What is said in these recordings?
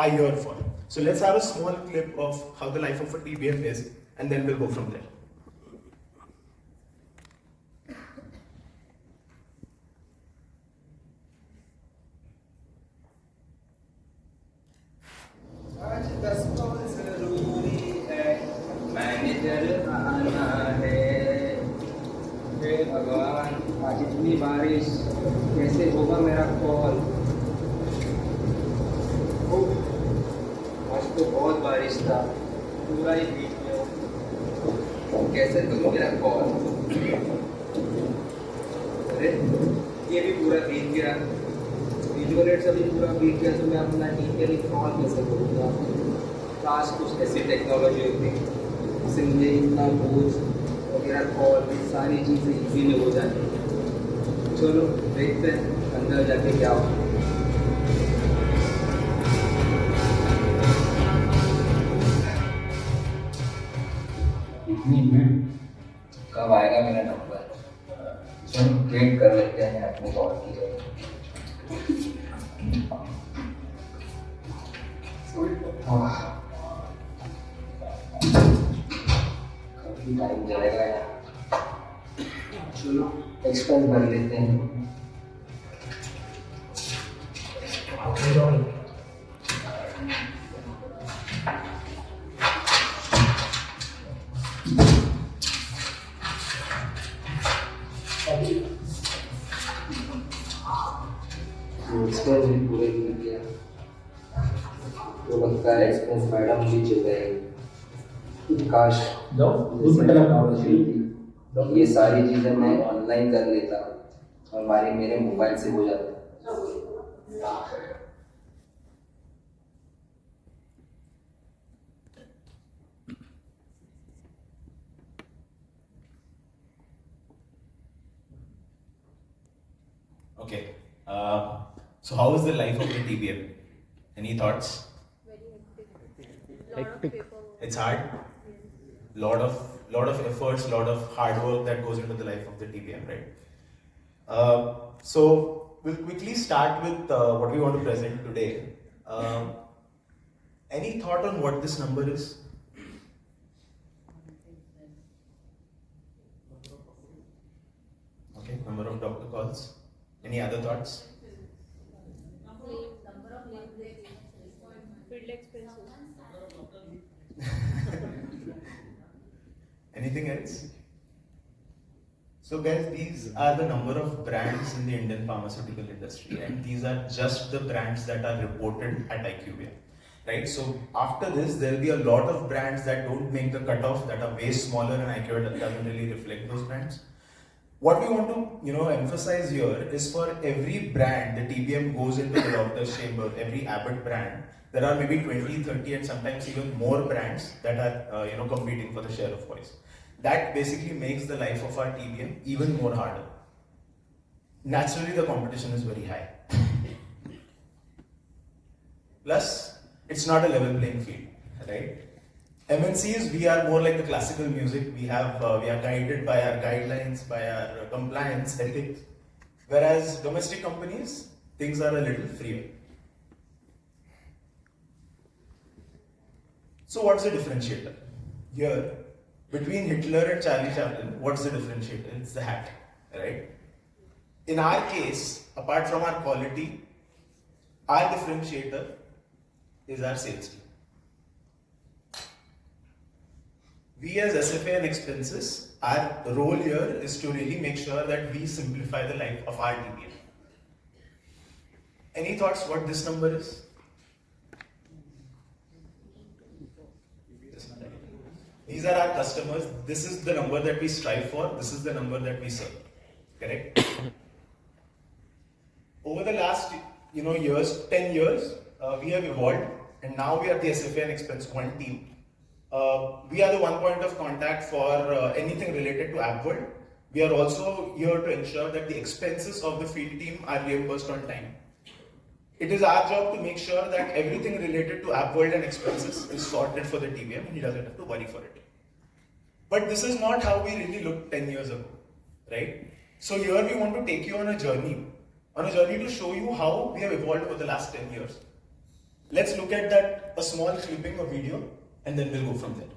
are here for. So let's have a small clip of how the life of a TBM is, and then we'll go from there. आज 10 call जरूरी है, manager आना है। हे भगवान, आज इतनी बारिश, कैसे होगा मेरा कॉल? आज तो बहुत बारिश था, पूरा ही भीग गया। कैसे करूँ मेरा कॉल? अरे ये भी पूरा भीग गया। विजुअलेट सभी पूरा भीग गया, तो मैं अपना ईमेल कॉल कैसे करूँगा? काश कुछ ऐसी टेक्नोलॉजी होती जिससे इतना बोझ वगैरह कॉल सारी चीज़ें इजी में हो जाती। चलो देखते हैं अंदर जाके क्या होगा। इतनी भीड़, कब आएगा मेरा नंबर? चलो वेट कर लेते हैं अपने कॉल की जगह। काफी टाइम जाएगा यार। चलो एक्सपेंस भर लेते हैं। एक्सपेंस भी पूरे मिल गया, तो लगता है एक्सपेंस मैडम भी चल जाएगी। काश ये सारी चीज़ें मैं ऑनलाइन कर लेता और हमारे मेरे मोबाइल से हो जाता। Okay. So how is the life of the TBM? Any thoughts? Very hectic. It's hard. Lot of efforts, lot of hard work that goes into the life of the TBM, right? So we'll quickly start with what we want to present today. Any thought on what this number is? Okay, number of doctor calls. Any other thoughts? Field expenses. Anything else? So guys, these are the number of brands in the Indian pharmaceutical industry, and these are just the brands that are reported at IQVIA, right? So after this, there will be a lot of brands that don't make the cutoff, that are way smaller, and IQVIA doesn't really reflect those brands. What we want to emphasize here is for every brand, the TBM goes into the doctor's chamber. Every Abbott brand, there are maybe 20, 30, and sometimes even more brands that are competing for the share of voice. That basically makes the life of our TBM even more harder. Naturally, the competition is very high. Plus, it's not a level playing field, right? MNCs, we are more like the classical music. We are guided by our guidelines, by our compliance ethics. Whereas domestic companies, things are a little freer. So what's the differentiator? Here, between Hitler and Charlie Chaplin, what's the differentiator? It's the hat, right? In our case, apart from our quality, our differentiator is our sales team. We as SFA and Expenses, our role here is to really make sure that we simplify the life of our TBM. Any thoughts what this number is? These are our customers. This is the number that we strive for. This is the number that we serve. Correct? Over the last years, 10 years, we have evolved, and now we are the SFA and Expense One team. We are the one point of contact for anything related to AppWorld. We are also here to ensure that the expenses of the field team are reimbursed on time. It is our job to make sure that everything related to AppWorld and expenses is sorted for the TBM, and he doesn't have to worry for it. But this is not how we really looked 10 years ago, right? So here we want to take you on a journey to show you how we have evolved over the last 10 years. Let's look at that, a small clipping of video, and then we'll go from there.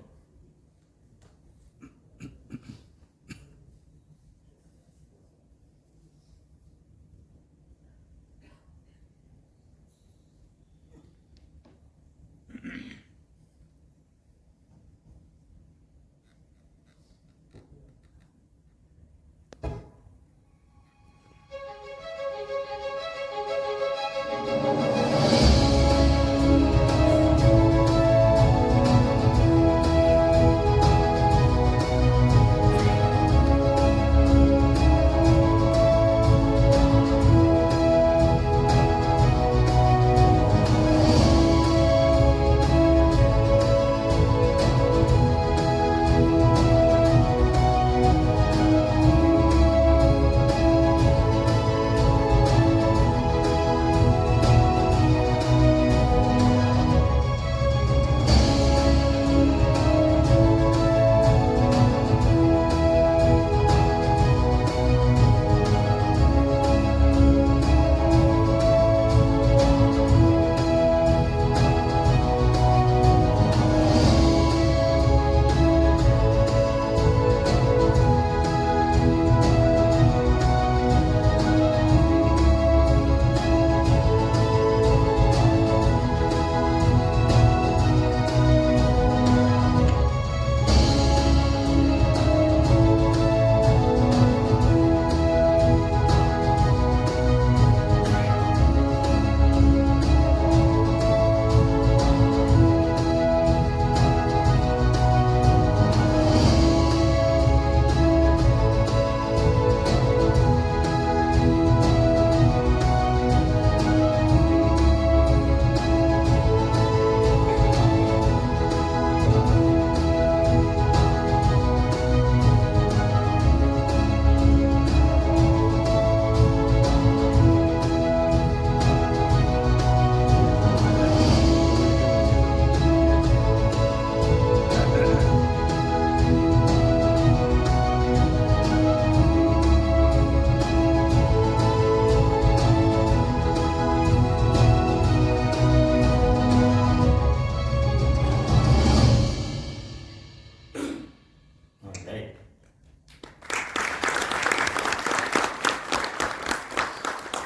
Alright.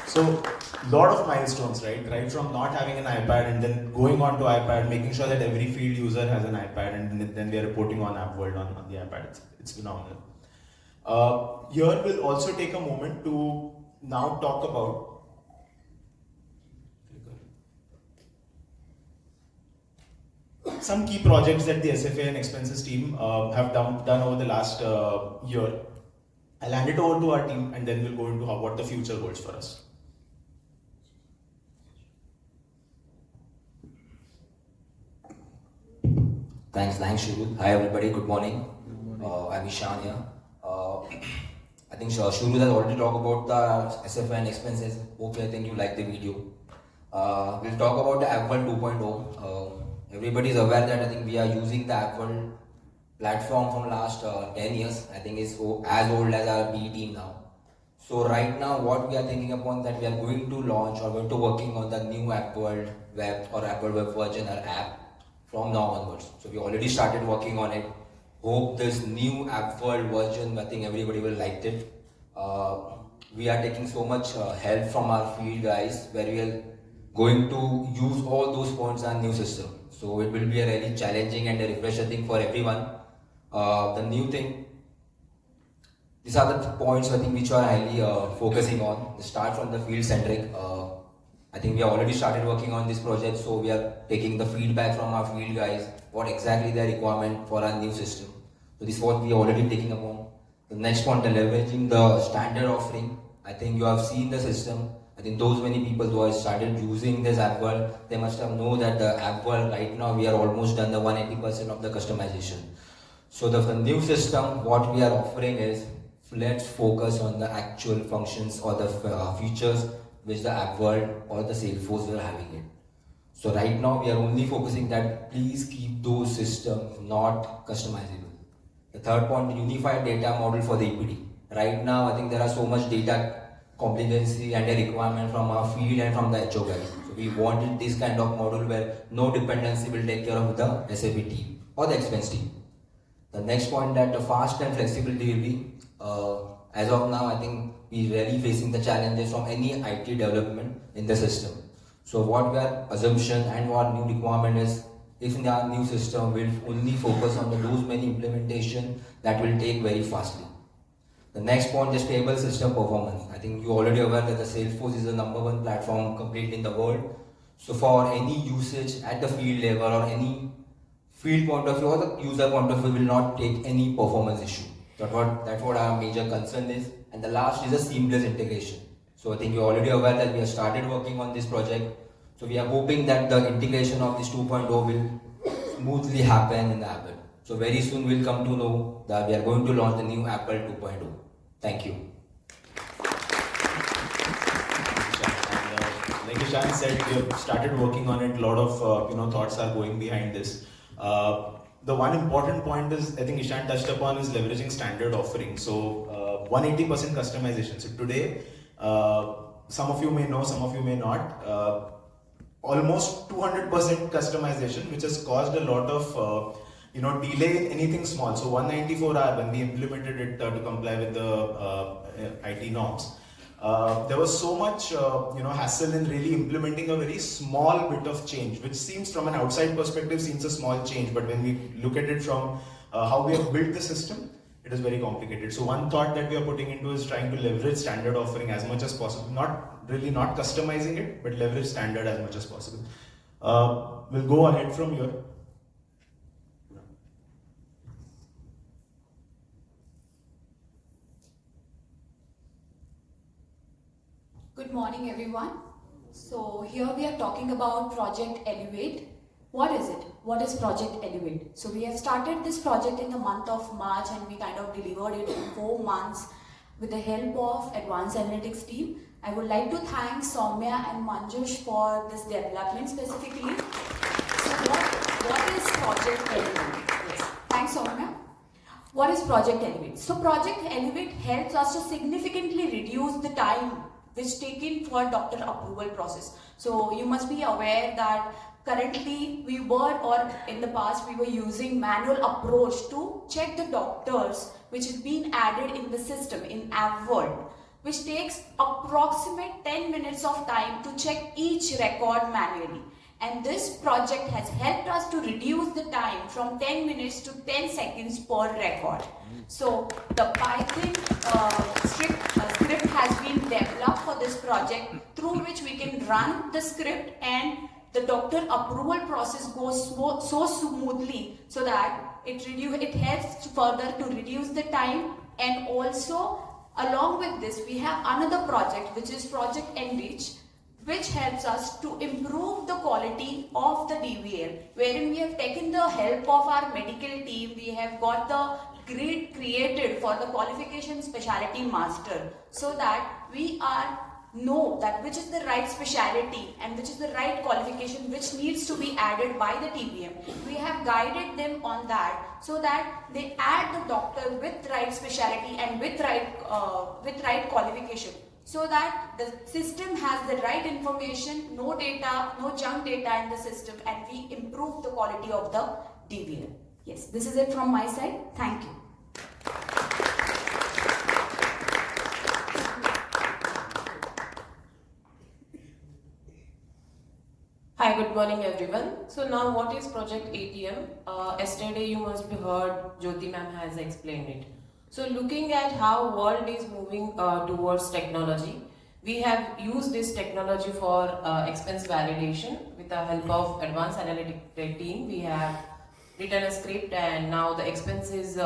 So, lot of milestones, right? Right from not having an iPad and then going on to iPad, making sure that every field user has an iPad, and then we are reporting on App World on the iPad. It's phenomenal. Here we'll also take a moment to now talk about some key projects that the SFA and expenses team have done over the last year. I'll hand it over to our team, and then we'll go into what the future holds for us. Thanks, Shuru. Hi everybody, good morning. I'm Ishan here. I think Shuru has already talked about the SFA and expenses. Hopefully, I think you like the video. We'll talk about the App World 2.0. Everybody is aware that I think we are using the App World platform from last 10 years. I think it's as old as our B team now. So right now, what we are thinking upon that we are going to launch or going to working on the new App World web or App World web version or app from now onwards. So we already started working on it. Hope this new App World version, I think everybody will like it. We are taking so much help from our field guys where we are going to use all those points on new system. So it will be a really challenging and a refresher thing for everyone. The new thing, these are the points I think which we are highly focusing on. Start from the field centric. I think we have already started working on this project, so we are taking the feedback from our field guys, what exactly their requirement for our new system. So this is what we are already taking upon. The next one, the leveraging the standard offering. I think you have seen the system. I think those many people who have started using this App World, they must have known that the App World right now we are almost done the 180% of the customization. So the new system, what we are offering is, let's focus on the actual functions or the features which the App World or the Salesforce were having it. So right now we are only focusing that please keep those systems not customizable. The third point, unified data model for the EPD. Right now I think there are so much data complacency and a requirement from our field and from the HO guys. So we wanted this kind of model where no dependency will take care of the SAP team or the expense team. The next point, that the fast and flexible delivery. As of now, I think we really facing the challenges from any IT development in the system. So what we are assumption and what new requirement is, if in our new system we'll only focus on those many implementation that will take very fastly. The next point is stable system performance. I think you already aware that the Salesforce is the #1 platform complete in the world. So for any usage at the field level or any field point of view or the user point of view will not take any performance issue. That's what our major concern is. And the last is a seamless integration. So I think you're already aware that we have started working on this project. So we are hoping that the integration of this 2.0 will smoothly happen in the Apple. So very soon we'll come to know that we are going to launch the new Apple 2.0. Thank you. Like Ishan said, we have started working on it. A lot of thoughts are going behind this. The one important point is, I think Ishan touched upon, is leveraging standard offerings. So 180% customization. So today, some of you may know, some of you may not. Almost 200% customization, which has caused a lot of delay in anything small. So 194R, when we implemented it to comply with the IT norms, there was so much hassle in really implementing a very small bit of change, which seems from an outside perspective seems a small change, but when we look at it from how we have built the system, it is very complicated. So one thought that we are putting into is trying to leverage standard offering as much as possible. Not customizing it, but leverage standard as much as possible. We'll go ahead from here. Good morning, everyone. So here we are talking about Project Elevate. What is it? What is Project Elevate? So we have started this project in the month of March and we kind of delivered it in 4 months with the help of Advanced Analytics team. I would like to thank Soumya and Manjush for this development specifically. So what is Project Elevate? Yes. Thanks, Soumya. What is Project Elevate? So Project Elevate helps us to significantly reduce the time which taken for doctor approval process. So you must be aware that currently we were, or in the past we were using manual approach to check the doctors which is being added in the system in AppWorld, which takes approximate 10 minutes of time to check each record manually. And this project has helped us to reduce the time from 10 minutes to 10 seconds per record. So the Python script has been developed for this project, through which we can run the script and the doctor approval process goes so smoothly, so that it helps further to reduce the time. And also along with this we have another project which is Project Enrich, which helps us to improve the quality of the DVL, wherein we have taken the help of our medical team. We have got the grid created for the qualification specialty master, so that we know that which is the right specialty and which is the right qualification which needs to be added by the TPM. We have guided them on that, so that they add the doctor with right specialty and with right qualification, so that the system has the right information, no data, no junk data in the system, and we improve the quality of the DVL. Yes, this is it from my side. Thank you. Hi, good morning everyone. So now what is Project ATM? Yesterday you must have heard Jyoti ma'am has explained it. So looking at how world is moving towards technology, we have used this technology for expense validation. With the help of Advanced Analytics team, we have written a script, and now the expense is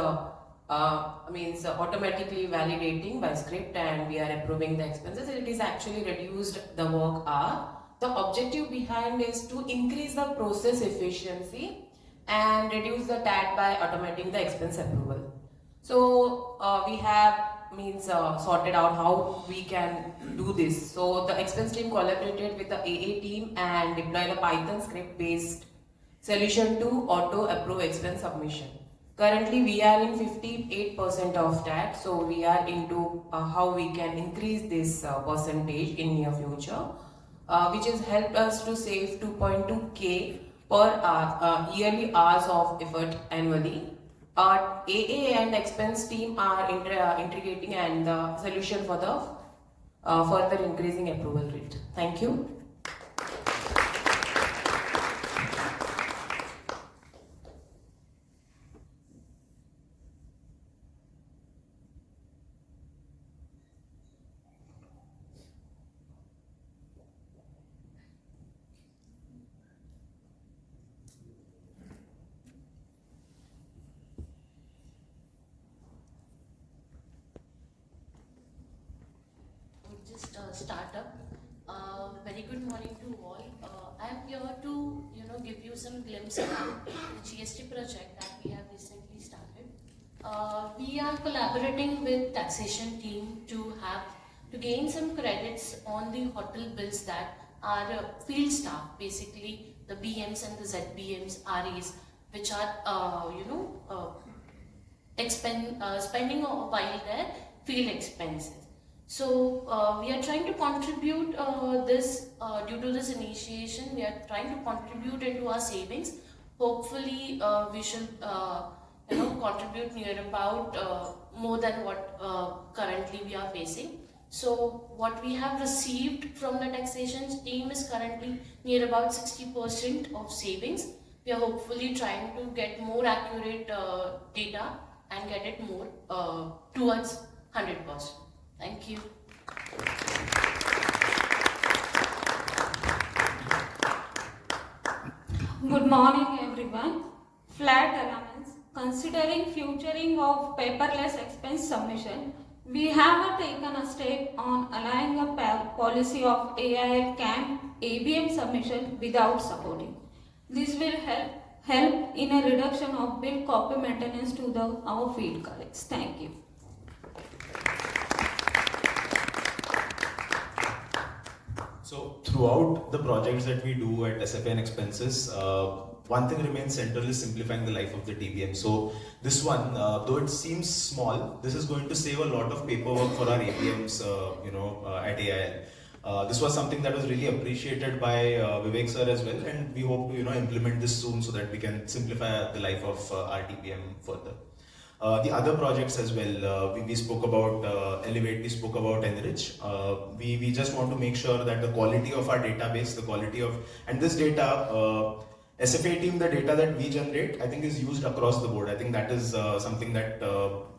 automatically validating by script, and we are approving the expenses. It is actually reduced the work hour. The objective behind is to increase the process efficiency and reduce the TAT by automating the expense approval. So we have sorted out how we can do this. So the expense team collaborated with the AA team and deployed a Python script based solution to auto approve expense submission. Currently, we are in 58% of that, so we are into how we can increase this percentage in near future, which has helped us to save 2.2K per hour, yearly hours of effort annually. Our AA and expense team are integrating and the solution for the further increasing approval rate. Thank you. Just start up. Very good morning to all. I am here to give you some glimpse about the GST project that we have recently started. We are collaborating with taxation team to gain some credits on the hotel bills that are field staff, basically the BMs and the ZBMs, RAs, which are spending while their field expenses. So we are trying to contribute due to this initiation, we are trying to contribute into our savings. Hopefully we should contribute near about more than what currently we are facing. So what we have received from the taxation team is currently near about 60% of savings. We are hopefully trying to get more accurate data and get it more towards 100%. Thank you. Good morning everyone. Flat elements. Considering futuring of paperless expense submission, we have taken a step on allowing a policy of AIL CAM ABM submission without supporting. This will help in a reduction of bill copy maintenance to our field colleagues. Thank you. So throughout the projects that we do at SFA Expenses, one thing remains central is simplifying the life of the TBM. So this one, though it seems small, this is going to save a lot of paperwork for our ABMs, at AIL. This was something that was really appreciated by Vivek sir as well, and we hope to implement this soon so that we can simplify the life of our TBM further. The other projects as well, we spoke about Elevate, we spoke about Enrich. We just want to make sure that the quality of our database, the quality of, and this data, SFA team, the data that we generate, I think is used across the board. I think that is something that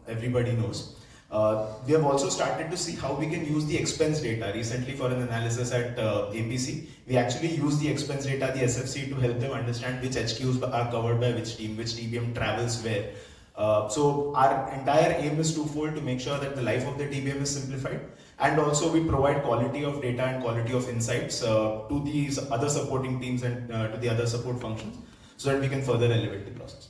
everybody knows. We have also started to see how we can use the expense data. Recently for an analysis at APC, we actually use the expense data, the SFC, to help them understand which HQs are covered by which team, which TBM travels where. So our entire aim is twofold: to make sure that the life of the TBM is simplified, and also we provide quality of data and quality of insights to these other supporting teams and to the other support functions, so that we can further elevate the process.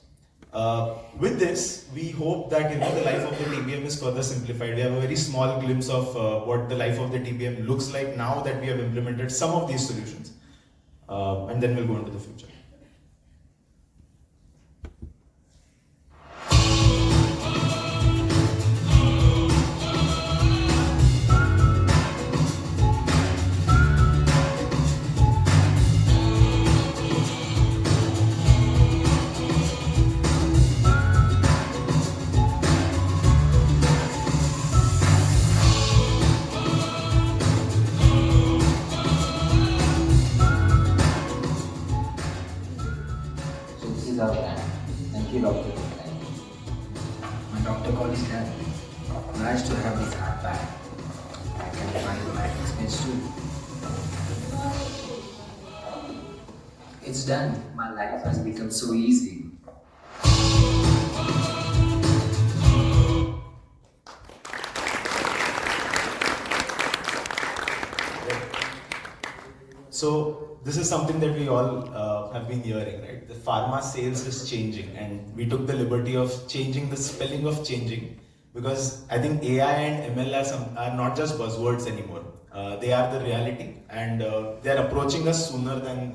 With this, we hope that the life of the TBM is further simplified. We have a very small glimpse of what the life of the TBM looks like now that we have implemented some of these solutions, and then we'll go into the future. Thank you, doctor. My doctor called his dad. Nice to have this hat back. I can find my expense too. It's done. My life has become so easy. So this is something that we all have been hearing, right? The pharma sales is changing, and we took the liberty of changing the spelling of changing, because I think AI and ML are not just buzzwords anymore. They are the reality, and they are approaching us sooner than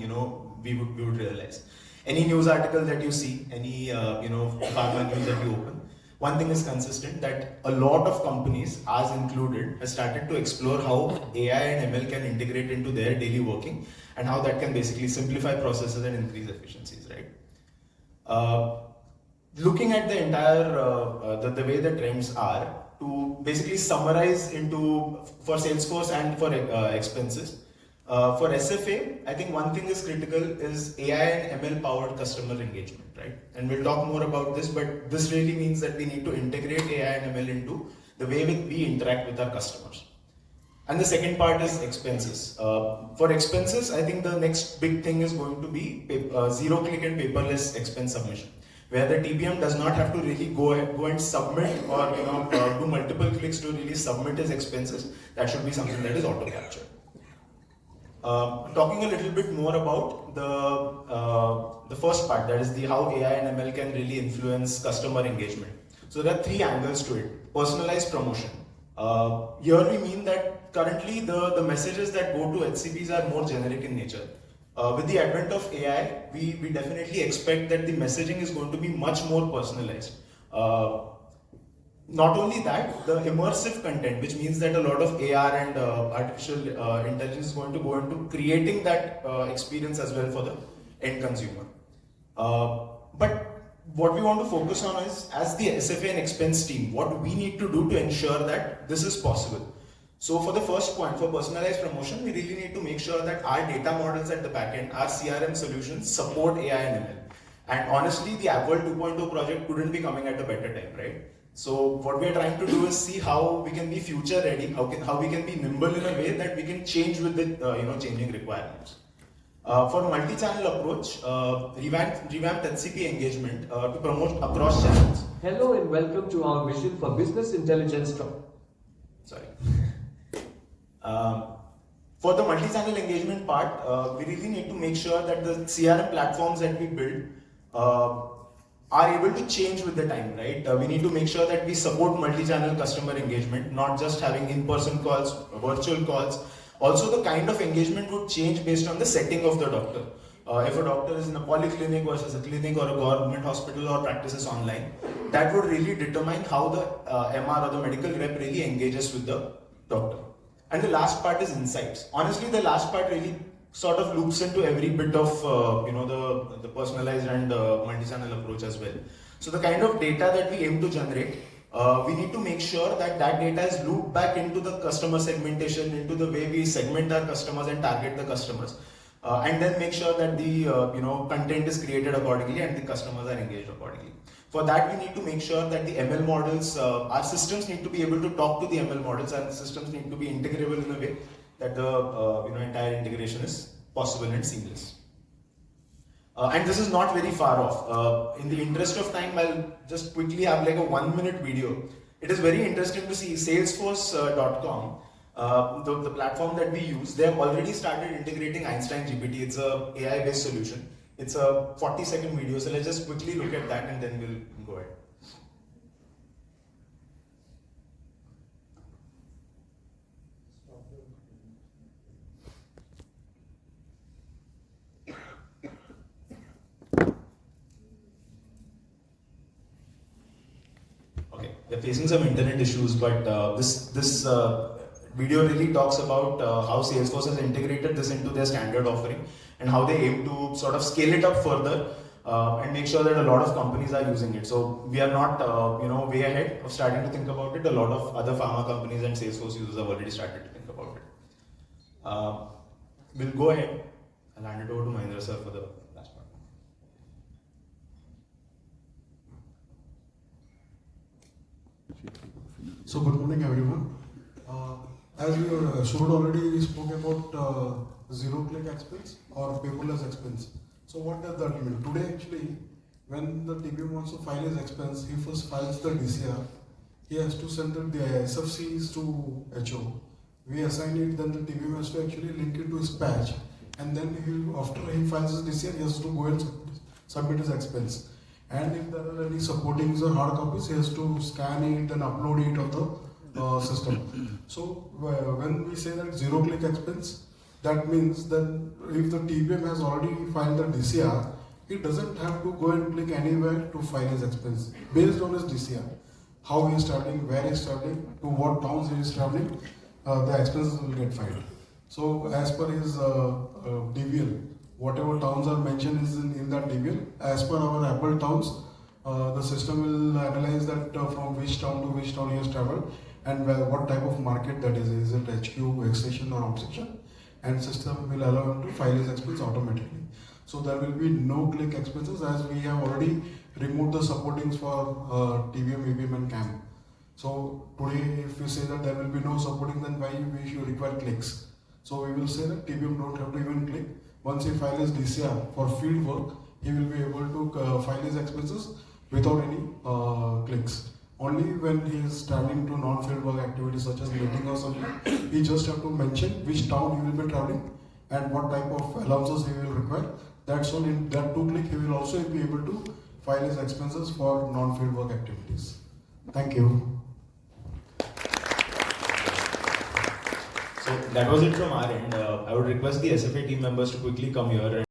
we would realize. any news article that you see, any pharma news that you open, one thing is consistent, that a lot of companies, ours included, has started to explore how AI and ML can integrate into their daily working and how that can basically simplify processes and increase efficiencies, right? Looking at the entire, the way the trends are, to basically summarize into, for Salesforce and for expenses, for SFA, I think one thing is critical is AI and ML powered customer engagement, right? And we'll talk more about this, but this really means that we need to integrate AI and ML into the way we interact with our customers. And the second part is expenses. For expenses, I think the next big thing is going to be zero click and paperless expense submission, where the TBM does not have to really go and submit or do multiple clicks to really submit his expenses. That should be something that is auto captured. Talking a little bit more about the first part, that is how AI and ML can really influence customer engagement. So there are three angles to it. Personalized promotion. Here we mean that currently the messages that go to HCPs are more generic in nature. With the advent of AI, we definitely expect that the messaging is going to be much more personalized. Not only that, the immersive content, which means that a lot of AR and artificial intelligence is going to go into creating that experience as well for the end consumer. But what we want to focus on is, as the SFA and expense team, what we need to do to ensure that this is possible. So for the first point, for personalized promotion, we really need to make sure that our data models at the backend, our CRM solutions support AI and ML. And honestly, the Apple 2.0 project couldn't be coming at a better time, right? So what we are trying to do is see how we can be future ready, how we can be nimble in a way that we can change with the changing requirements. For multi-channel approach, revamped HCP engagement to promote across channels. Hello and welcome to our vision for business intelligence. For the multi-channel engagement part, we really need to make sure that the CRM platforms that we build are able to change with the time, right? We need to make sure that we support multi-channel customer engagement, not just having in-person calls, virtual calls. Also, the kind of engagement would change based on the setting of the doctor. If a doctor is in a polyclinic versus a clinic or a government hospital or practices online, that would really determine how the MR or the medical rep really engages with the doctor. And the last part is insights. Honestly, the last part really sort of loops into every bit of the personalized and multi-channel approach as well. So the kind of data that we aim to generate, we need to make sure that that data is looped back into the customer segmentation, into the way we segment our customers and target the customers, and then make sure that the content is created accordingly and the customers are engaged accordingly. For that, we need to make sure that the ML models, our systems need to be able to talk to the ML models, and systems need to be integrable in a way that the entire integration is possible and seamless. And this is not very far off. In the interest of time, I'll just quickly have like a 1-minute video. It is very interesting to see Salesforce.com, the platform that we use. They have already started integrating Einstein GPT. It's a AI-based solution. It's a 40-second video. So let's just quickly look at that and then we'll go ahead. Okay, they're facing some internet issues, but this video really talks about how Salesforce has integrated this into their standard offering and how they aim to sort of scale it up further and make sure that a lot of companies are using it. So we are not way ahead of starting to think about it. A lot of other pharma companies and Salesforce users have already started to think about it. We'll go ahead. I'll hand it over to Mahendra sir for the last part. So good morning everyone. As we showed already, we spoke about zero-click expense or paperless expense. So what does that mean? Today actually, when the TBM wants to file his expense, he first files the DCR. He has to send the SFCs to HO. We assign it, then the TBM has to actually link it to his patch. And then after he files his DCR, he has to go and submit his expense. And if there are any supporting or hard copies, he has to scan it and upload it on the system. So when we say that zero-click expense, that means that if the TBM has already filed the DCR, he doesn't have to go and click anywhere to file his expense. Based on his DCR, how he is traveling, where he is traveling, to what towns he is traveling, the expenses will get filed. So as per his DVL, whatever towns are mentioned is in that DVL. As per our Apple towns, the system will analyze that from which town to which town he has traveled and what type of market that is. Is it HQ, X station or off station? And system will allow him to file his expense automatically. So there will be no click expenses as we have already removed the supportings for TVM, EVM and CAM. So today if we say that there will be no supporting, then why we should require clicks? So we will say that TVM don't have to even click. Once he files his DCR for field work, he will be able to file his expenses without any clicks. Only when he is traveling to non-field work activities such as meeting or something, he just have to mention which town he will be traveling and what type of allowances he will require. That's all. In that 2 click, he will also be able to file his expenses for non-field work activities. Thank you. So that was it from our end. I would request the SFA team members to quickly come here and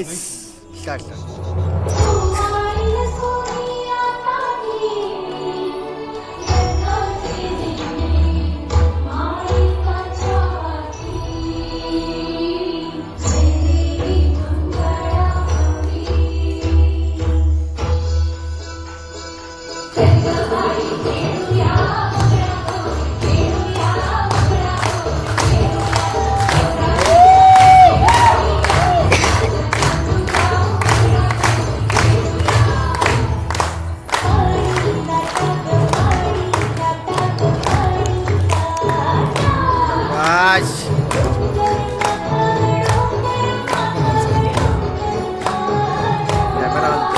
Start. Wash. Camera on.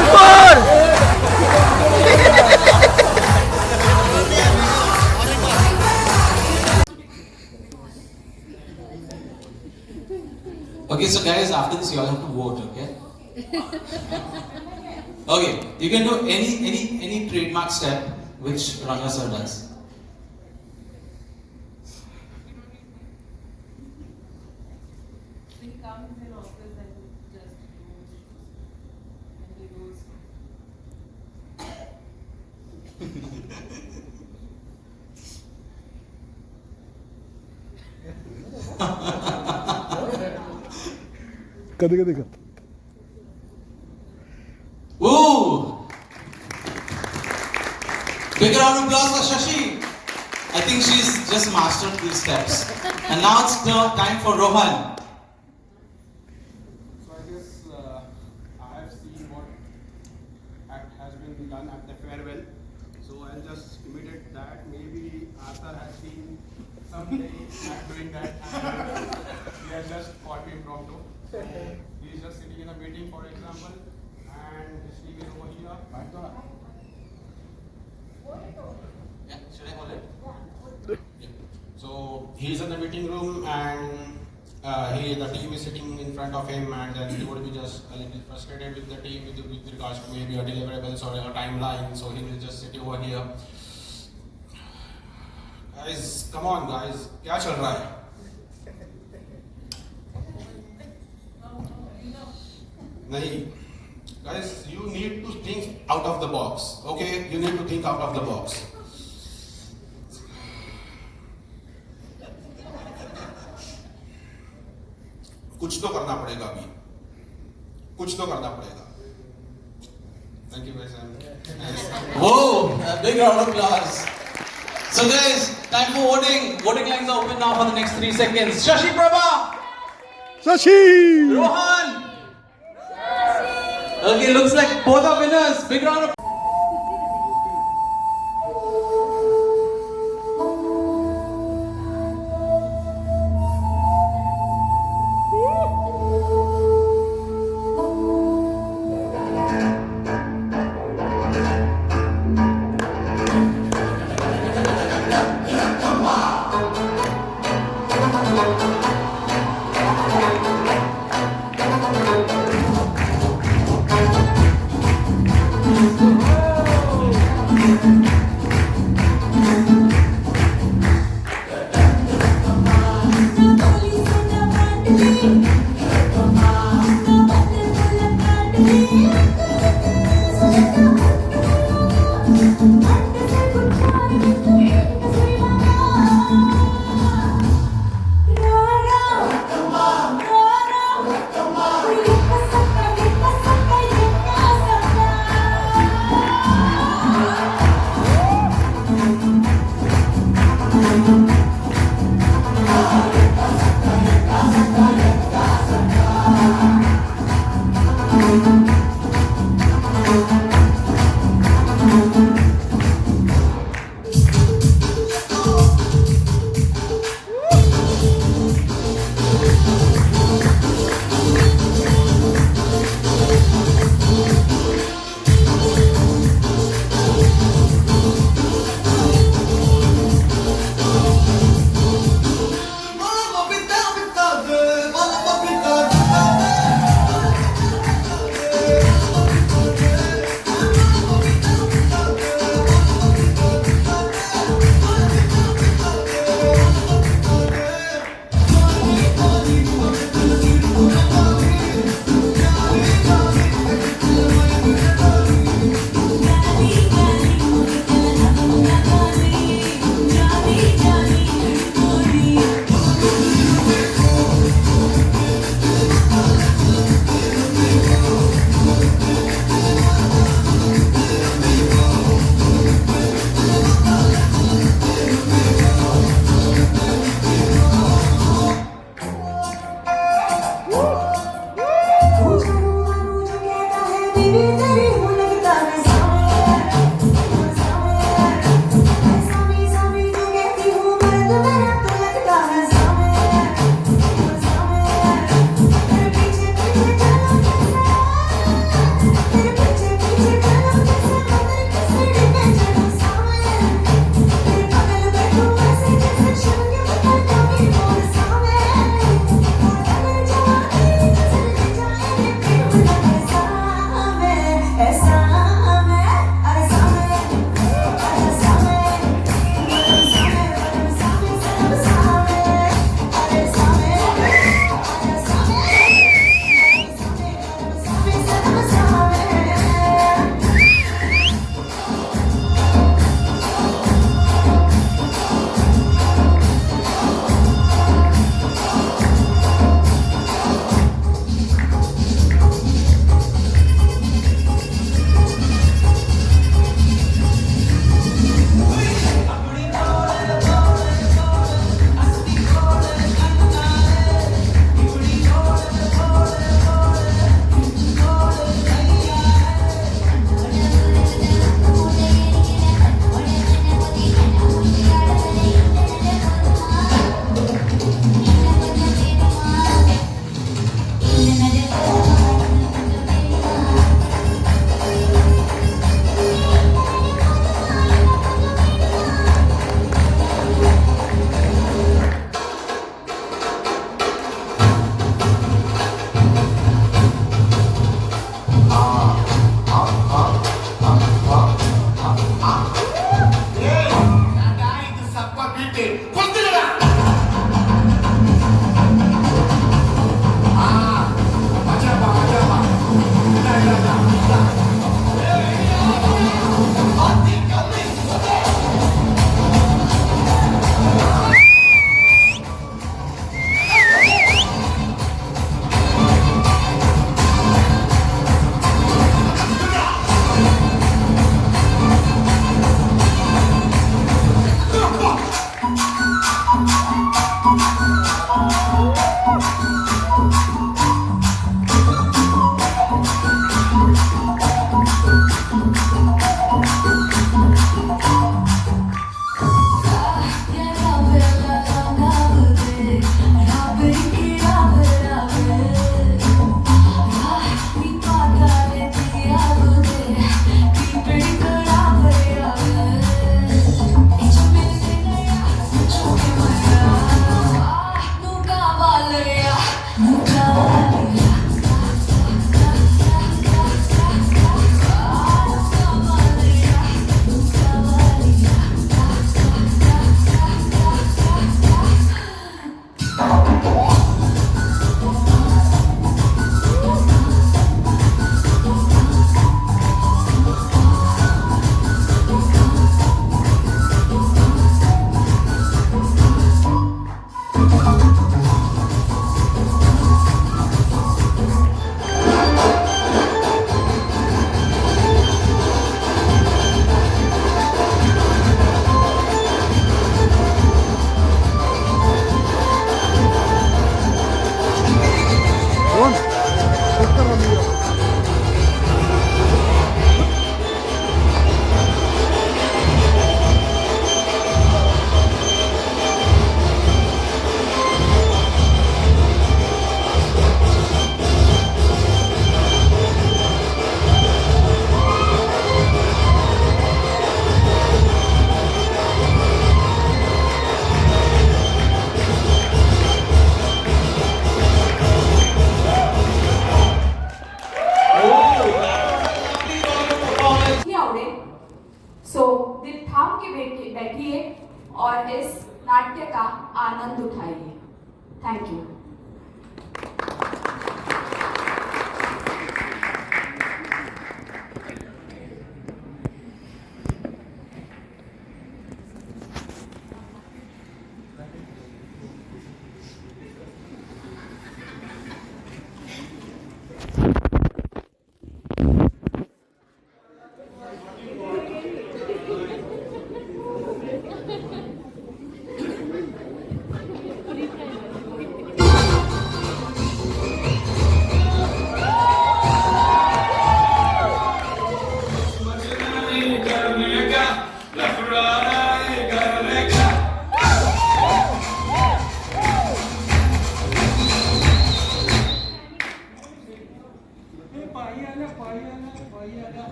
Once more. Okay, so guys, after this you all have to vote, okay? Okay, you can do any trademark step which Ranga sir does. कभी Ooh! Big round of applause for Shashi. I think she's just mastered these steps. And now it's the time for Rohan. So I guess I have seen what has been done at the farewell. So I'll just imitate that. Maybe Arthur has seen someday at doing that. He has just caught me impromptu. So he is just sitting in a meeting, for example, and his team is over here. Yeah, should I hold it? Yeah. So he's in the meeting room and the team is sitting in front of him, and then he would be just a little frustrated with the team with regards to maybe a deliverables or a timeline. So he will just sit over here. Guys, come on guys, क्या चल रहा है? नहीं, guys, you need to think out of the box. Okay, you need to think out of the box. कुछ तो करना पड़ेगा अभी, कुछ तो करना पड़ेगा. Thank you, guys. Whoa, a big round of applause. So guys, time for voting. Voting lines are open now for the next 3 seconds. Shashi Prabha! Shashi! Rohan! Okay, looks like both are winners. Big round of thank you.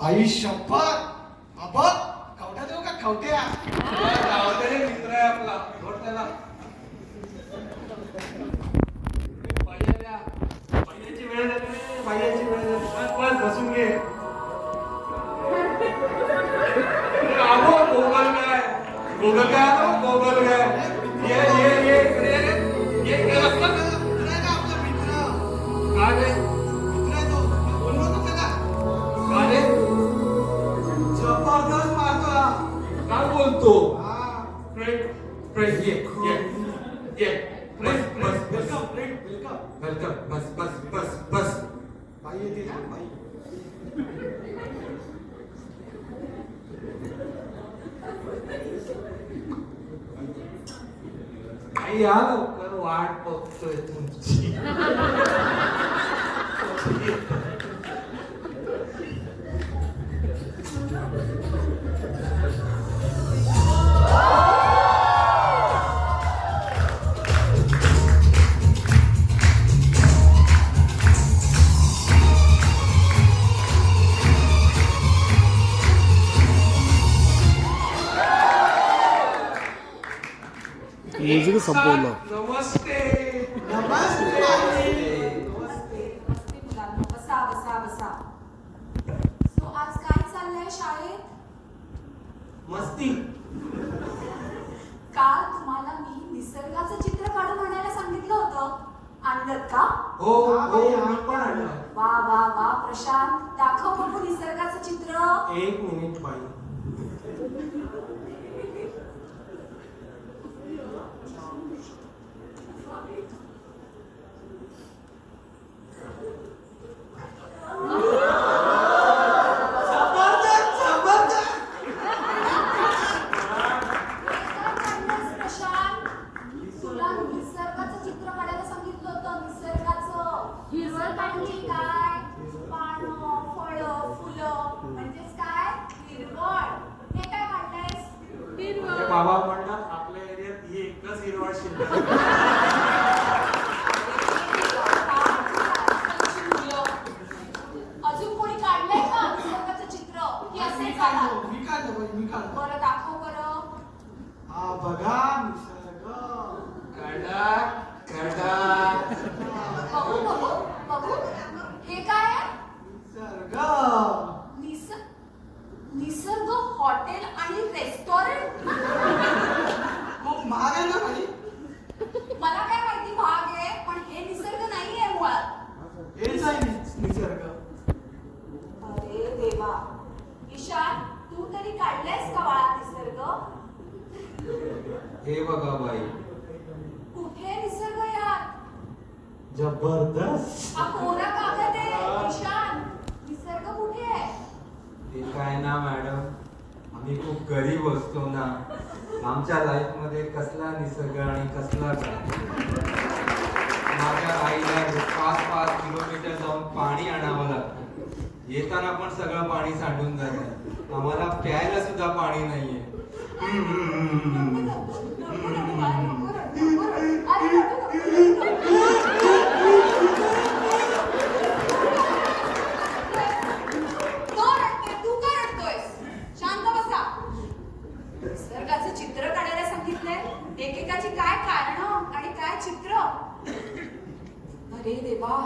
आई शपथ आबा कवट्या देऊ का कवट्या गावाकडे मित्र आहे आपला धोड त्याला बाह्याची वेळ झाली रे, बाह्याची वेळ झाली. बस बस बसून घे. आबो गोगल काय गोगल काय ये इकडे ये रस्ता आपला मित्र काय रे मित्र आहे तो बोललो नव्हतं का काय रे जबरदस्त मारतो हा. काय बोलतो फ्रेंड ये वेलकम बस बाई येते ना बाई आई या लवकर वाट बघतोय तुमची म्युझिक संपवलं. नमस्ते बसा. सो आज काय चाललंय शाळेत? मस्ती काल तुम्हाला मी निसर्गाचं चित्र काढून आणायला सांगितलं होतं. आणलं का? हो मी पण आणलं. वा प्रशांत, दाखव बघू निसर्गाचं चित्र. एक मिनिट बाई प्रशांत, तुला निसर्गाचं चित्र काढायला सांगितलं होतं. निसर्गाचं हिरवळ म्हणजे काय? पानं, फळं, फुलं म्हणजेच काय? हिरवळ. हे काय काढलंयस? माझे बाबा म्हणतात आपल्या एरियात ही एकच हिरवळ शिल्लक अजून कोणी काढलंय का निसर्गाचं चित्र? की असेच काढलं? मी काढलं बरं दाखव बरं. हा बघा निसर्ग बघू. हे काय आहे? निसर्ग निसर्ग हॉटेल आणि रेस्टॉरंट. खूप महाग आहे ना भाई. मला काय माहिती भाग आहे, पण हे निसर्ग नाही आहे मुळात. हेच आहे निसर्ग. अरे देवा. ईशान, तू तरी काढलायस का बाळा निसर्ग? हे बघा बाई कुठे निसर्ग यात? जबरदस्त. हा कोरा कागद आहे. ईशान, निसर्ग कुठे आहे? ते काय ना मॅडम, आम्ही खूप गरीब असतो ना, आमच्या लाईफ मध्ये कसला निसर्ग आणि कसला काय. माझ्या आईला 5-5 किलोमीटर जाऊन पाणी आणावं लागतं. येताना पण सगळं पाणी सांडून जातं. आम्हाला प्यायला सुद्धा पाणी नाहीये. तू का रडतोयस? शांत बसा. निसर्गाचं चित्र काढायला सांगितलंय. एकेकाची काय कारण आणि काय चित्र. अरे देवा,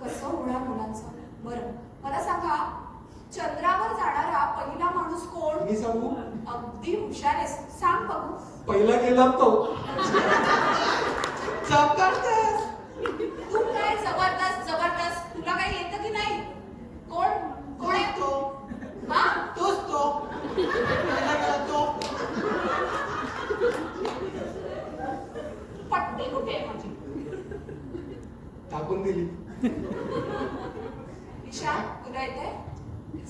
कसं होणार मुलांचं. बरं मला सांगा, चंद्रावर जाणारा पहिला माणूस कोण? मी सांगू? अगदी हुशार आहेस, सांग बघू. पहिला गेला तो बॉटल कुठे आहे माझी? टाकून दिली. ईशा तुला येते?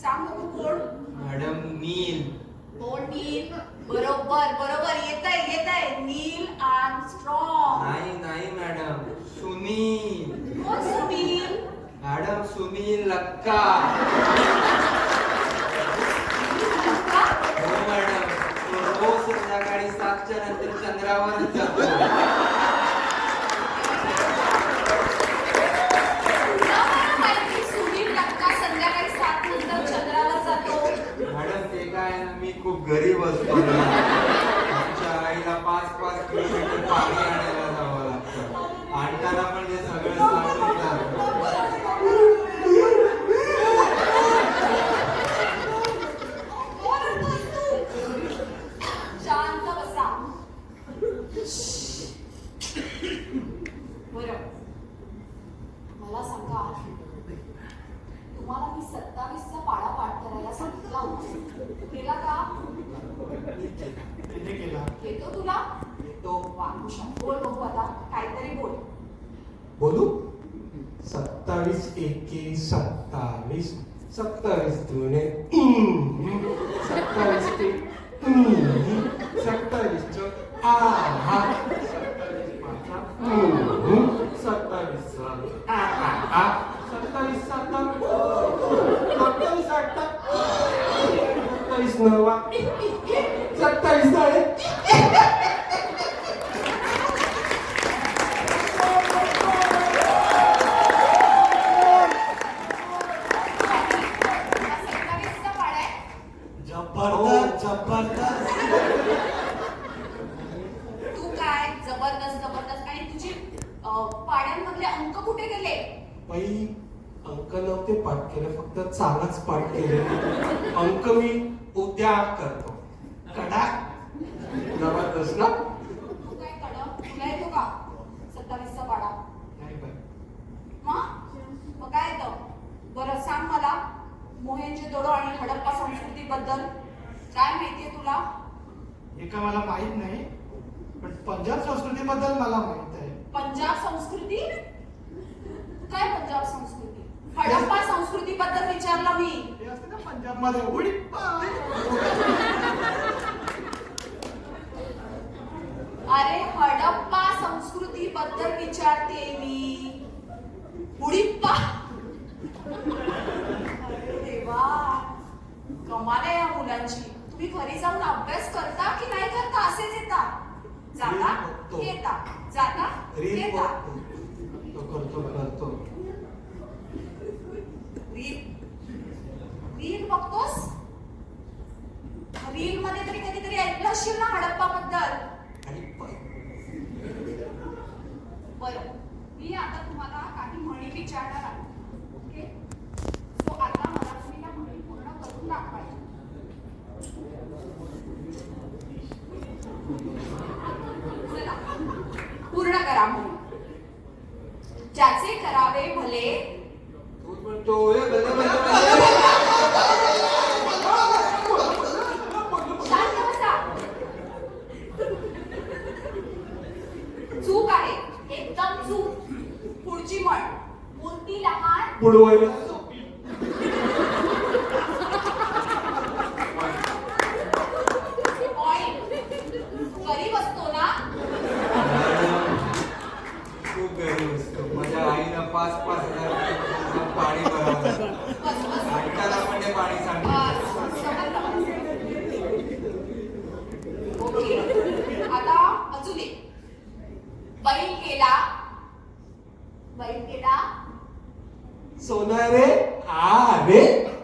सांग बघू कोण? मॅडम नील. हो नील. बरोबर बरोबर येत आहे नील आर्मस्ट्रॉंग. नाही मॅडम, सुनील. कोण सुनील? मॅडम सुनील लक्का. हो मॅडम, तो रोज संध्याकाळी 7च्या नंतर चंद्रावरच जातो. सुनील लक्का संध्याकाळी 7 नंतर चंद्रावर जातो. मॅडम ते काय ना, मी खूप गरीब असतो ना. आमच्या आईला 5-5 किलोमीटर पाणी आणायला जावं लागतं. आणताना पण ते सगळं साठून जातं. शांत बसा. बरं मला सांगा, तुम्हाला मी 27चा पाढा पाठ करायला सांगितला होता, केला का? येतो तुला? बोल बघू आता, काहीतरी बोल. बोलू? 27 एके 27, 27 दुने 27 ते 27 च आहा, 27 चा 27 आहा, 27 साता 27 आठा 27 नवा 27 साडे. तू काय जबरदस्त आणि तुझी पाड्यांमधले अंक कुठे गेले? बाई अंक नव्हते पाठ केले, फक्त चालच पाठ केले. अंक मी उद्या करतो. कडा जबरदस्त ना. तू काय कडक? तुला येतो का 27चा पाढा? नाही बाई. मग काय येतं? बरं सांग मला, मोहेंजोदडो आणि हडप्पा संस्कृतीबद्दल काय माहितीये तुला? हे का मला माहित नाही, पण पंजाब संस्कृतीबद्दल मला माहित आहे. पंजाब संस्कृती? काय पंजाब संस्कृती? हडप्पा संस्कृतीबद्दल विचारलं मी. हे असतं ना पंजाब मध्ये उडीप्पा. अरे हडप्पा संस्कृतीबद्दल विचारते मी. उडीप्पा. अरे देवा, कमाल आहे या मुलांची. तुम्ही घरी जाऊन अभ्यास करता की नाही करता? असेच येता जाता येता जाता येता. करतो. रील बघतोस? रील मध्ये तरी कधीतरी ऐकलं असशील ना हडप्पा बद्दल. बरं, मी आता तुम्हाला काही म्हणी विचारणार आहे. ओके, सो आता मला तुम्ही त्या म्हणी पूर्ण करून दाखवायच्या. चला पूर्ण करा म्हणी. ज्याचे करावे भले शांत बसा. चूक आहे, एकदम चूक. पुढची म्हण, मूर्ती लहान बुडवायला गरीब असतो ना. खूप गरीब असतो. माझ्या आईला 5-5 हजार पाणी भरावं. आणताना पण ते पाणी ओके, आता अजून एक. बैल केला सोना रे रे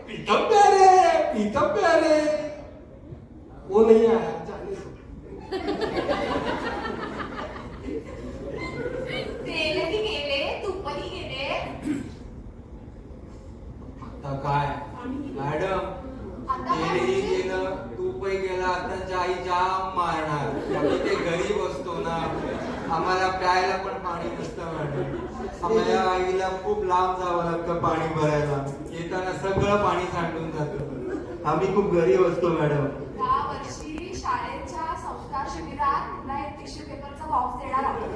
पीतम प्यारे वो नहीं आया, जाने दो. तेलही गेले, तुपही गेले. आता काय मॅडम, तेलही गेलं, तूपही गेलं. आताच्या आई जाम मारणार. आम्ही ते गरीब असतो ना, आम्हाला प्यायला पण पाणी नसतं मॅडम. आम्हाला आईला खूप लांब जावं लागतं पाणी भरायला. येताना सगळं पाणी सांडून जातं. आम्ही खूप गरीब असतो मॅडम. या वर्षी शाळेच्या संस्कार शिबिरात तुला एक टिश्यू पेपरचा बॉक्स देणार आहोत.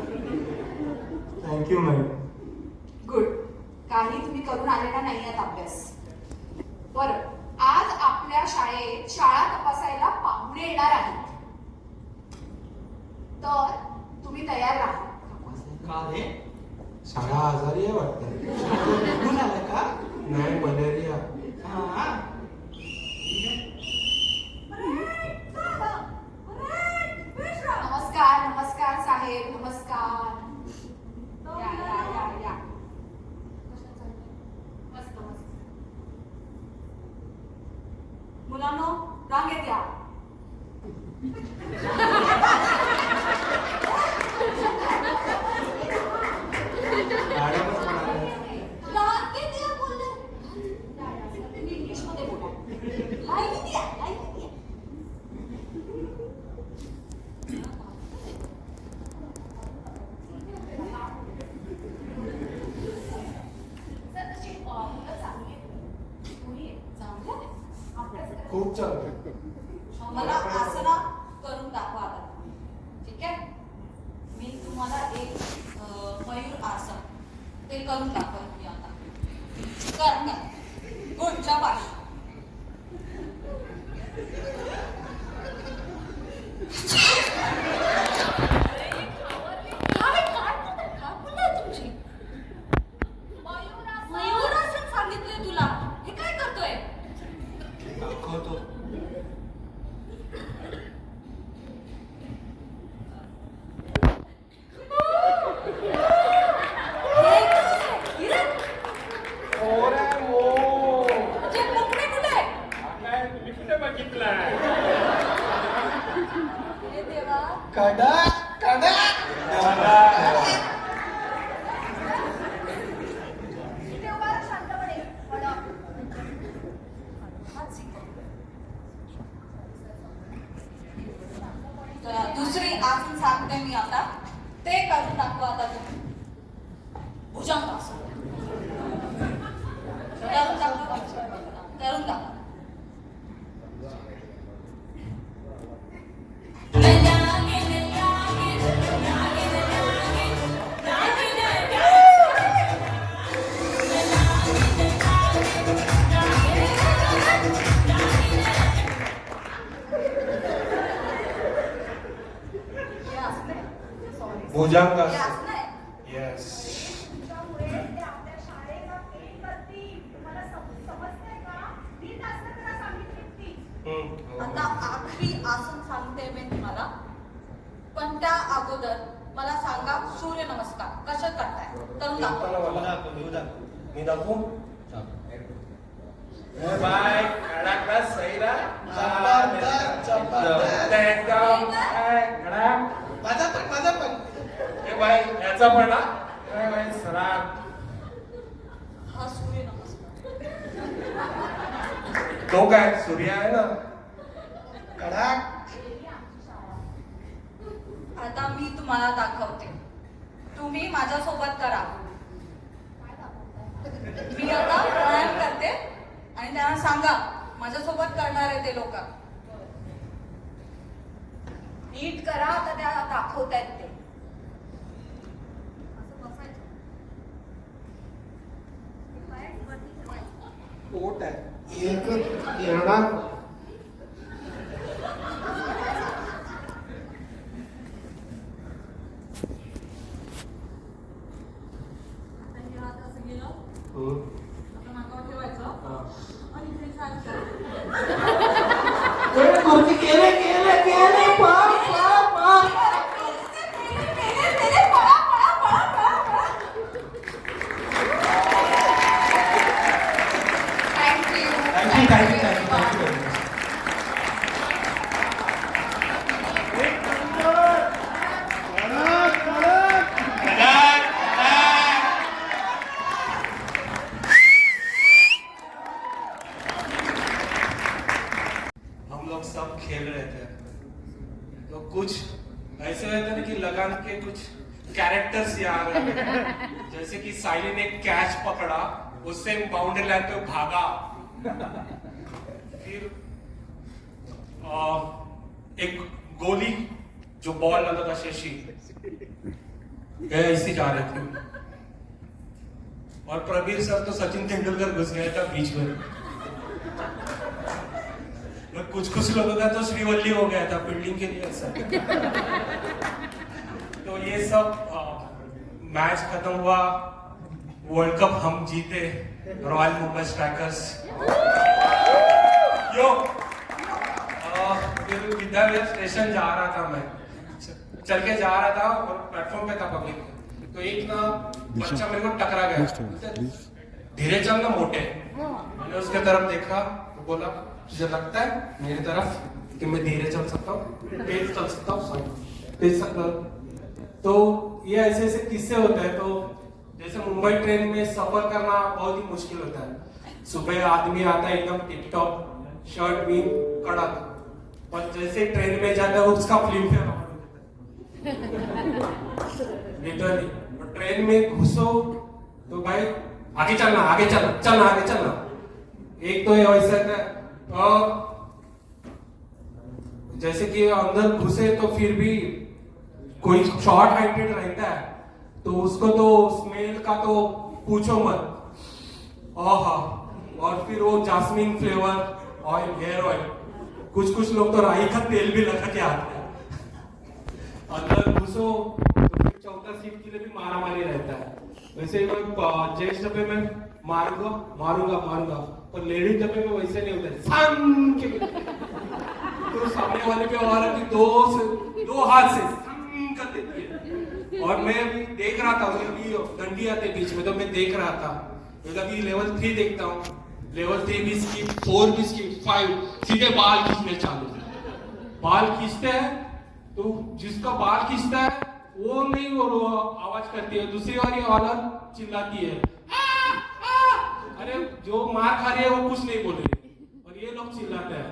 Thank you madam. गुड. काही तुम्ही करून आलेला नाही आहात अभ्यास. बरं, आज आपल्या शाळेत शाळा तपासायला पाहुणे येणार आहेत, तर तुम्ही तयार राहा. का रे? शाळा आजारी आहे वाटतं. झालं का? नाही, मलेरिया. नमस्कार नमस्कार साहेब, नमस्कार. या या या या. मस्त मस्त. मुलांनो, रांगेत या. मॅडमच म्हणाले. रांगेत या बोलले. तुम्ही इंग्लिशमध्ये बोला. लाईनीत या, लाईनीत या. खूप छान. मला आसना करून दाखवा आता. ठीक आहे, मी तुम्हाला एक मयूर आसन ते करून दाखवा तुम्ही आता. कर. गुड, शाबाश. मयूरासन सांगितलंय तुला, हे काय करतोय? दाखवतो. दुसरी आसन सांगते मी आता, ते करून दाखवा आता तुम्ही. भुजंगासन करून दाखवा, करून दाखवा. भुजंगासन. येस. आता आखरी आसन सांगते मी तुम्हाला, पण त्या अगोदर मला सांगा सूर्य नमस्कार कसे करताय, करून दाखवा. मी दाखवू? बाय. माझा पण. बाय, याचा पण ना. हा सूर्य नमस्कार. तो काय सूर्य आहे ना. कडाक. आता मी तुम्हाला दाखवते, तुम्ही माझ्यासोबत करा. मी आता प्राणायाम करते आणि त्यांना सांगा माझ्यासोबत करणार आहे ते लोक. नीट करा, आता त्या दाखवतायत ते. पोट आहे. एकच येणार. सब खेल रहे थे, तो कुछ ऐसे रहते ना कि लगान के कुछ कैरेक्टर्स याद आ गए, जैसे कि साइली ने कैच पकड़ा, उससे बाउंड्री लाइन पे भागा, फिर एक गोली जो बॉल लगा था शशि, गए ऐसी जा रहे थे और प्रवीर सर तो सचिन तेंदुलकर घुस गया था बीच में। कुछ लोगों का तो श्रीवल्ली हो गया था फील्डिंग के लिए ऐसा। तो ये सब मैच खत्म हुआ, वर्ल्ड कप हम जीते, रॉयल मुंबई स्ट्राइकर्स। यो फिर विद्यालय स्टेशन जा रहा था, मैं चल के जा रहा था और प्लेटफॉर्म पे था पब्लिक, तो एक ना बच्चा मेरे को टकरा गया, धीरे चल ना मोटे। मैंने उसके तरफ देखा तो बोला तुझे लगता है मेरी तरफ कि मैं धीरे चल सकता हूँ, तेज चल सकता हूँ, तेज सकता हूँ। तो ये ऐसे ऐसे किस्से होते हैं। तो जैसे मुंबई ट्रेन में सफर करना बहुत ही मुश्किल होता है। सुबह आदमी आता है एकदम टिप टॉप, शर्ट भी कड़क, पर जैसे ट्रेन में जाता है उसका फिल्म फेयर लिटरली। ट्रेन में घुसो तो भाई आगे चलना, आगे चलना, आगे चलना। एक तो ये वैसा है, जैसे कि अंदर घुसे तो फिर भी कोई शॉर्ट हाइटेड रहता है तो उसको तो स्मेल का तो पूछो मत। और फिर वो jasmine flavour oil, hair oil, कुछ लोग तो राई का तेल भी लगा के आते हैं। अंदर घुसो तो फिर चौथा सीट के लिए भी मारामारी रहता है। वैसे जेंट्स डब्बे में मारूंगा, पर लेडीज डब्बे में वैसे नहीं होता है। तो सामने वाले पे औरत की दो हाथ से कर देती है। और मैं अभी देख रहा था, अभी डंडी आते बीच में, तो मैं देख रहा था। अभी लेवल 3 देखता हूँ, लेवल 3 भी स्किप, 4 भी स्किप, 5 सीधे बाल खींचने चालू। बाल खींचते हैं तो जिसका बाल खींचता है वो नहीं, वो आवाज करती है, दूसरी वाली औरत चिल्लाती है अरे जो मार खा रही है वो कुछ नहीं बोलेगी, और ये लोग चिल्लाते हैं।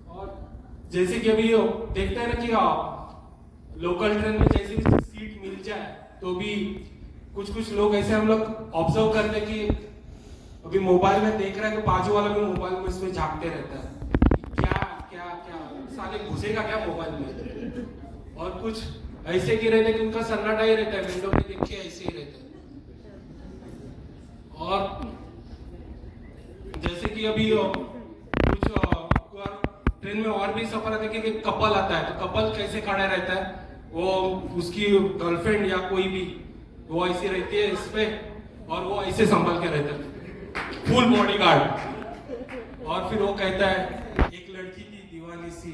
और जैसे कि अभी देखते हैं ना कि लोकल ट्रेन में जैसे भी सीट मिल जाए तो भी कुछ लोग ऐसे हम लोग ऑब्जर्व करते कि अभी मोबाइल में देख रहा है तो बाजू वाला भी मोबाइल में इसमें झांकते रहता है, क्या साले घुसेगा क्या मोबाइल में। और कुछ ऐसे की रहते कि उनका सन्नाटा ही रहता है, विंडो में देख के ऐसे ही रहते हैं। और जैसे कि अभी कुछ ट्रेन में और भी सफर आता है कि कपल आता है, तो कपल कैसे खड़ा रहता है, वो उसकी गर्लफ्रेंड या कोई भी वो ऐसी रहती है इस पे, और वो ऐसे संभल के रहता है, फुल बॉडीगार्ड। और फिर वो कहता है एक लड़की थी दीवानी सी,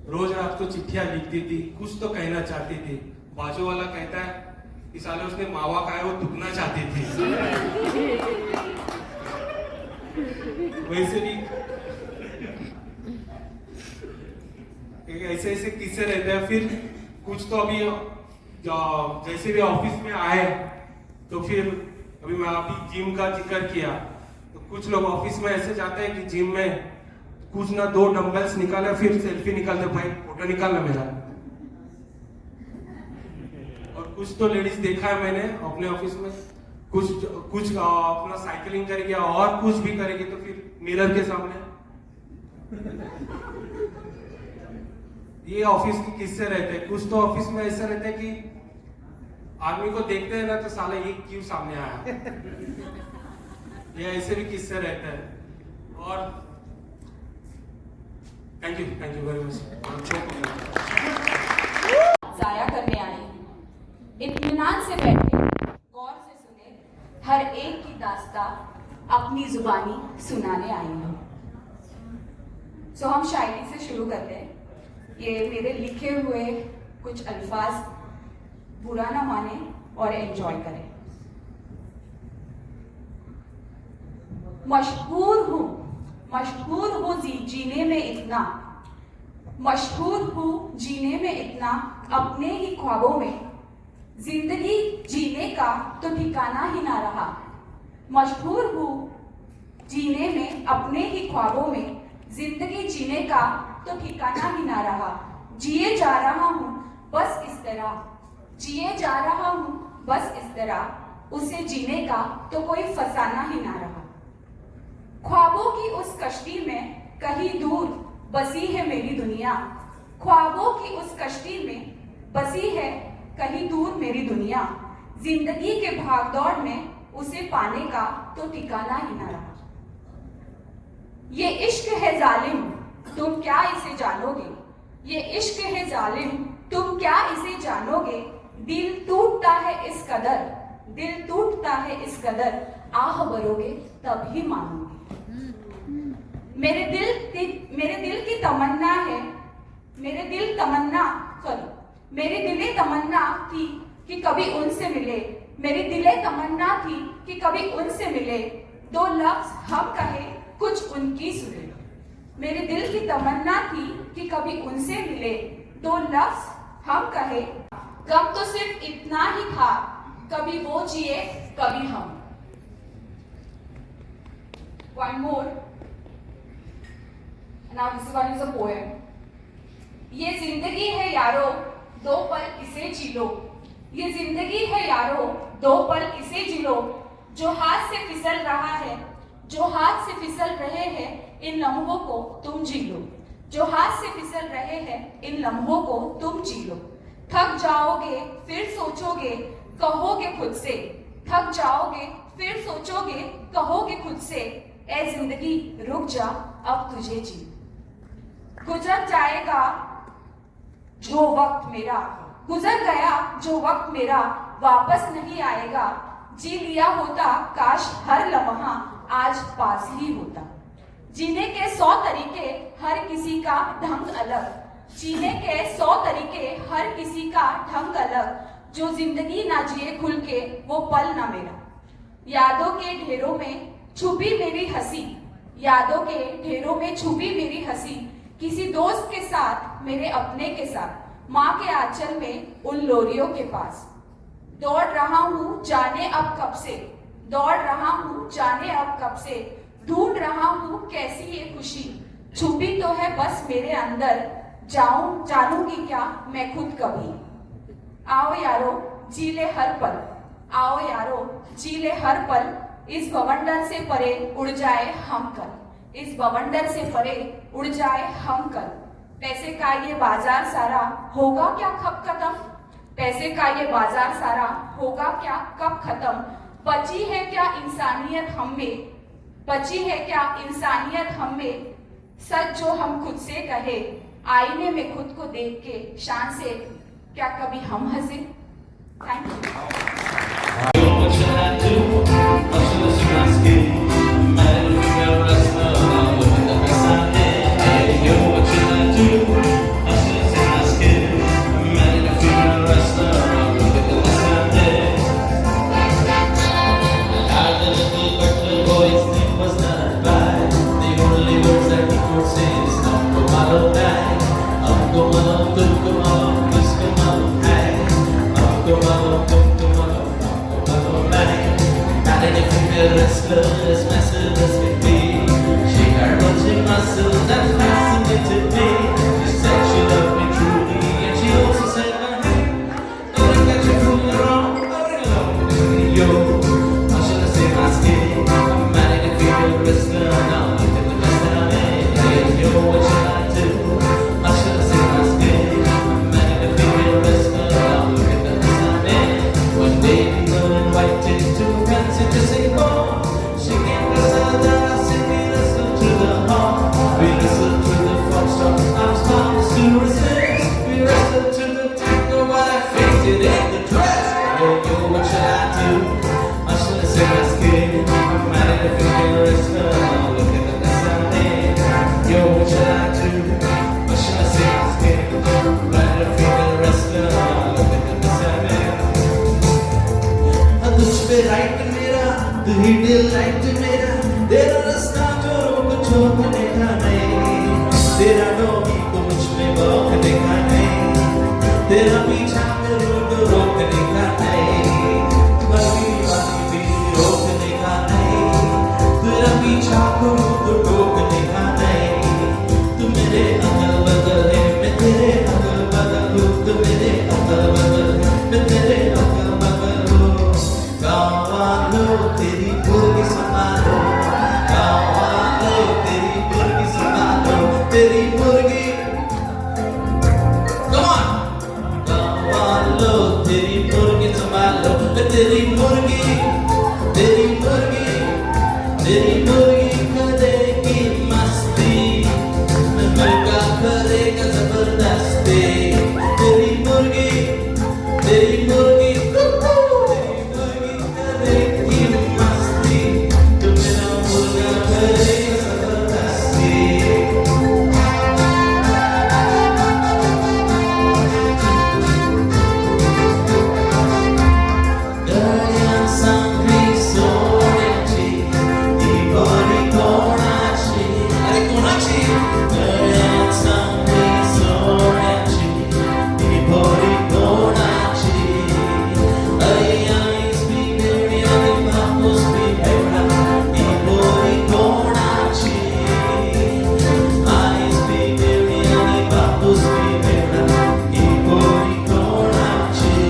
रोज रात को चिट्ठियां लिखती थी, कुछ तो कहना चाहती थी। बाजू वाला कहता है कि साले उसने मावा खाया, वो दुखना चाहती थी। वैसे भी ऐसे ऐसे किस्से रहते हैं। फिर कुछ तो अभी जैसे भी ऑफिस में आए तो फिर अभी मैं अभी जिम का जिक्र किया, तो कुछ लोग ऑफिस में ऐसे जाते हैं कि जिम में कुछ ना 2 डंबल्स निकाले फिर सेल्फी निकालते, भाई फोटो निकालना मेरा। और कुछ तो लेडीज देखा है मैंने अपने ऑफिस में, कुछ अपना साइकिलिंग करेगी और कुछ भी करेगी तो फिर मिरर के सामने। ये ऑफिस के किस्से रहते हैं। कुछ तो ऑफिस में ऐसा रहता है कि आदमी को देखते हैं ना तो साला ये क्यों सामने आया। ये ऐसे भी किस्से रहते हैं। और थैंक यू वेरी मच। जाया करने आई हूँ, इत्मीनान से बैठे, गौर से सुने, हर एक की दास्तां अपनी जुबानी सुनाने आई हूँ। सो हम शायरी से शुरू करते हैं। ये मेरे लिखे हुए कुछ अल्फाज, बुरा ना माने और एंजॉय करें। मशहूर हूँ जीने में इतना, मशहूर हूँ जीने में इतना, अपने ही ख्वाबों में जिंदगी जीने का तो ठिकाना ही ना रहा। मशहूर हूँ जीने में, अपने ही ख्वाबों में जिंदगी जीने का तो ठिकाना ही ना रहा। जिए जा रहा हूँ बस इस तरह, जिए जा रहा हूँ बस इस तरह, उसे जीने का तो कोई फसाना ही ना रहा। ख्वाबों की उस कश्ती में कहीं दूर बसी है मेरी दुनिया, ख्वाबों की उस कश्ती में बसी है कहीं दूर मेरी दुनिया, जिंदगी के भागदौड़ में उसे पाने का तो ठिकाना ही ना रहा। ये इश्क है जालिम, तुम क्या इसे जानोगे? ये इश्क है जालिम, तुम क्या इसे जानोगे? दिल टूटता है इस कदर, दिल टूटता है इस कदर, आह भरोगे तब ही मानोगे। मेरे दिल की तमन्ना है, मेरे दिल तमन्ना थी कि कभी उनसे मिले, मेरी दिले तमन्ना थी कि कभी उनसे मिले, दो लफ्ज हम कहे कुछ उनकी सुने। मेरे दिल की तमन्ना थी कि कभी उनसे मिले, दो लफ्ज हम कहे, गम तो सिर्फ इतना ही था, कभी वो जिए कभी हम। One more. Now this one is a poem. ये जिंदगी है यारो, दो पल इसे जी लो। ये जिंदगी है यारो, दो पल इसे जी लो। जो हाथ से फिसल रहा है, जो हाथ से फिसल रहे हैं, इन लम्हों को तुम जी लो। जो हाथ से फिसल रहे हैं, इन लम्हों को तुम जी लो। थक जाओगे फिर सोचोगे, कहोगे खुद से। थक जाओगे फिर सोचोगे, कहोगे खुद से, ए जिंदगी रुक जा अब तुझे जी। गुजर जाएगा जो वक्त मेरा, गुजर गया जो वक्त मेरा, वापस नहीं आएगा। जी लिया होता काश हर लम्हा आज पास ही होता। जीने के 100 तरीके हर किसी का ढंग अलग, जीने के 100 तरीके हर किसी का ढंग अलग। जो जिंदगी ना जिए खुल के वो पल ना मेरा। यादों के ढेरों में छुपी मेरी हंसी, यादों के ढेरों में छुपी मेरी हंसी। किसी दोस्त के साथ, मेरे अपने के साथ, माँ के आंचल में उन लोरियों के पास। दौड़ रहा हूँ जाने अब कब से, दौड़ रहा हूँ जाने अब कब से, ढूंढ रहा हूँ कैसी ये खुशी। छुपी तो है बस मेरे अंदर, जानूंगी क्या मैं खुद कभी। आओ यारो जी ले हर पल, आओ यारो जी ले हर पल। इस बवंडर से परे उड़ जाए हम कल, इस बवंडर से परे उड़ जाए हम कल। पैसे का ये बाजार सारा होगा क्या कब खत्म, पैसे का ये बाजार सारा होगा क्या कब खत्म। बची है क्या इंसानियत हम में, बची है क्या इंसानियत हम में। सच जो हम खुद से कहे, आईने में खुद को देख के शान से, क्या कभी हम हंसे? Thank Restless, merciless can be. She had watching muscles that fascinated me. She said she loved me truly, and she also said, don't get you fooling around, I bring along yo. How should I say my skin? I'm mad at the female wrestler, now look at the mess that I'm in. Hey, yo, what should I do? How should I say my skin? I'm mad at the female wrestler, now look at the mess I'm in. One day we were invited to a fancy dressing ball. तेरा रास्ता जो रोक छोड़ने का नहीं, तेरा नौमी को मुझ में रोकने का नहीं, तेरा पीछा में रोकने का नहीं, बड़ी वाली भी रोकने का नहीं, तेरा पीछा को रोकने का नहीं। तू मेरे अगल बगल है, मैं तेरे अगल बगल हूँ, तू मेरे अगल बगल है, मैं तेरे अगल बगल हूँ। गाँव वालों तेरी मुर्गी संभालो, तेरी मुर्गी, come on, तेरी मुर्गी करेगी मस्ती मुर्गा करेगा जबरदस्ती तेरी मुर्गी करेगी मस्ती तो मेरा मुर्गा करेगा जबरदस्ती Kalian sangri sorechi, dibori konachi. Adik konachi. Kalian sangri sorechi, dibori konachi. Ayai spineri ani vamos spinera, dibori konachi. Ayai spineri ani vamos spinera, dibori konachi.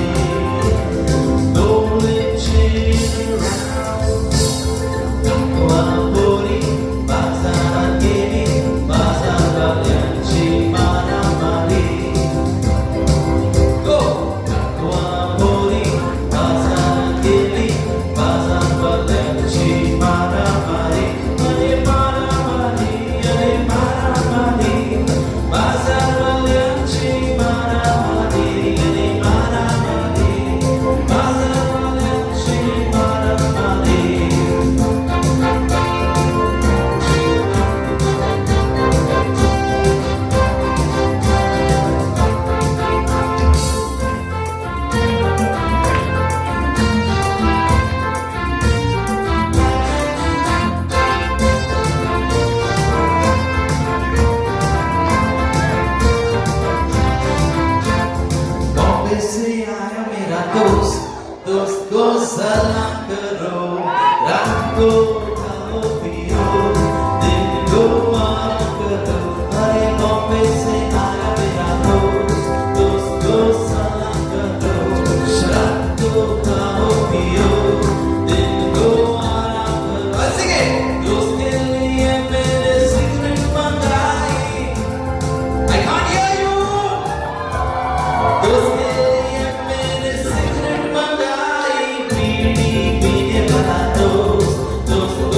Bombay से आया मेरा दोस्त को सलाम करो रात को खाओ पियो दिन को माफ करो अरे बॉम्बे से आया मेरा दोस्त को सलाम करो रात को खाओ पियो दिन को आराम करो ऐसे दोस्त के लिए मेरे सिगरेट मंगाई I can't hear you दोस्त के लिए मेरे सिगरेट मंगाई बीड़ी पीने वाला दोस्त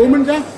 2 मिनट क्या